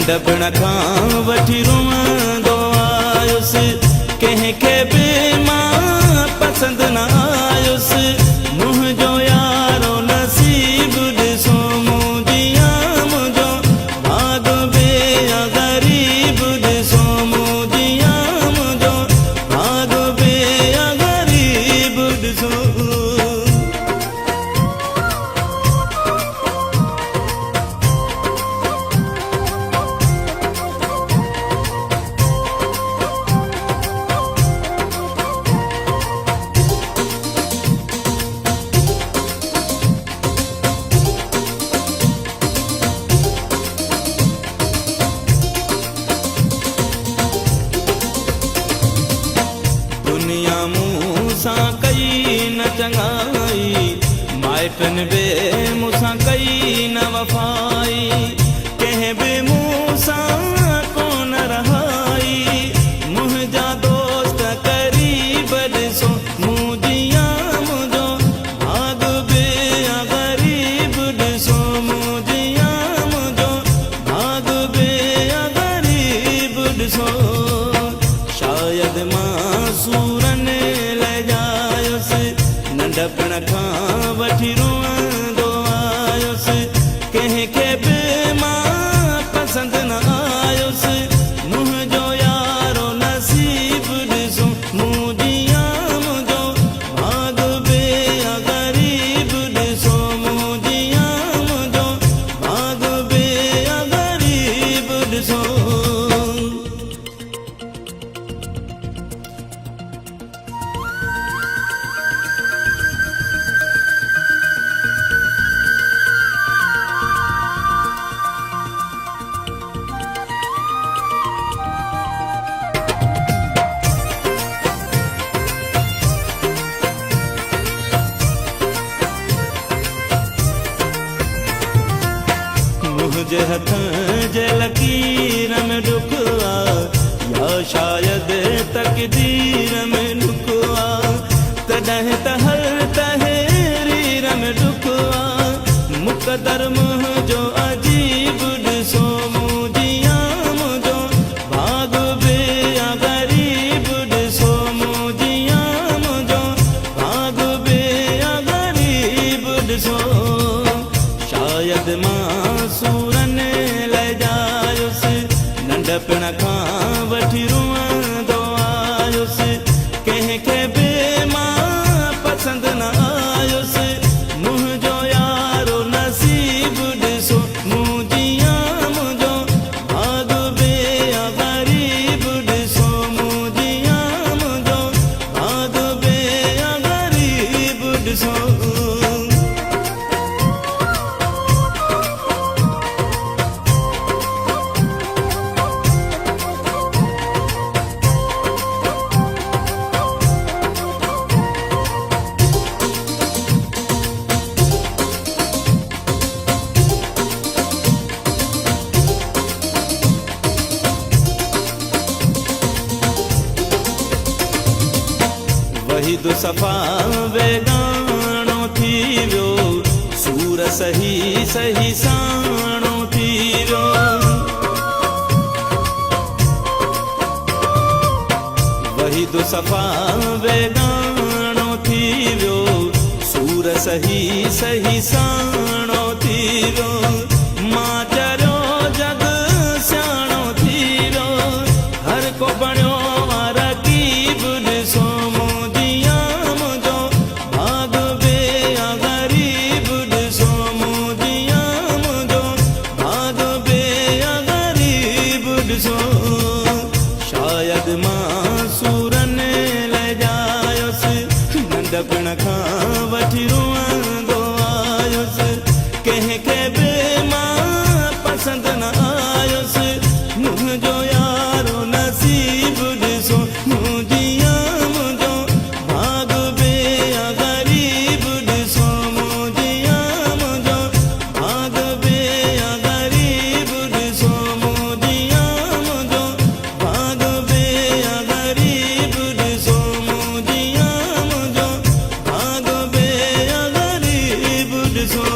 नंढपण खां वठी रोअंदो आयुसि, कंहिंखे बि मां पसंदि न आयुसि। मुंहिंजो यारो नसीब ॾिसो मुंहिंजिया, मुंहिंजो भाग बि ग़रीब ॾिसो मुंहिंजिया, मुंहिंजो भाग बि ग़रीब ॾिसो। दुनिया मूंसां कई न चङाई, माइटनि बि मूंसां कई न वफ़ाई, कंहिं बि मूंसां कोन रहाई। मुंहिंजा दोस्त क़रीब ॾिसो मुंहिंजिया, मुंहिंजो भाग बि ग़रीब ॾिसो मुंहिंजिया, मुंहिंजो भाग बि ग़रीब ॾिसो। शायदि मां सूरनि लॼायुसि, नंढपण खां वठी रोअंदो आयुसि, कंहिंखे बि मां पसंदि न आयुसि। मुंहिंजो यारो नसीब ॾिसो मुंहिंजिया, मुंहिंजो भाग बि ग़रीब ॾिसो मुंहिंजिया, मुंहिंजो भाग बि ग़रीब ॾिसो। मुंहिंजे हथ जे लकीर में ॾुख आ, या शायदि तक़दीर में ॾुख आ, तॾहिं त हर तहरीर में ॾुख आ। मुक़दर मुंहिंजो अजीब ॾिसो मुंहिंजिया, मुंहिंजो भाग बि ग़रीब ॾिसो मुंहिंजिया, मुंहिंजो भाग बि ग़रीब ॾिसो। शायदि मां सूरनि लॼायुसि, नंढपण खां वठी रोअंदो आयुसि, कंहिंखे बि मां पसंदि न आयुसि। मुंहिंजो यारो नसीब ॾिसो मुंहिंजिया, मुंहिंजो भाग बि ग़रीब ॾिसो मुंहिंजिया, मुंहिंजो भाग बि ग़रीब ॾिसो। वहीद सफ़ा वेगाणो थी वियो, सूर सही सही साणो थी वियो। वहीद सफ़ा वेगाणो थी वियो, सूर सही सही साणो थी वियो। मां चरियो जग सियाणो थी वियो, हर को बणियो रकीब ॾिसो मुंहिंजिया, मुंहिंजो भाग बि ग़रीब ॾिसो मुंहिंजिया, मुंहिंजो भाग बि ग़रीब ॾिसो। शायदि मां सूरनि लॼायुसि, नंढपण खां वठी रोअंदो आयुसि, कंहिंखे बि मां पसंदि न आयुसि। मुंहिंजो यारो नसीब ॾिसो मुंहिंजिया, मुंहिंजो भाग बि ग़रीब ॾिसो मुंहिंजिया, मुंहिंजो भाग बि ग़रीब ॾिसो मुंहिंजिया, मुंहिंजो भाग बि ग़रीब ॾिसो मुंहिंजिया, मुंहिंजो भाग बि ग़रीब ॾिसो।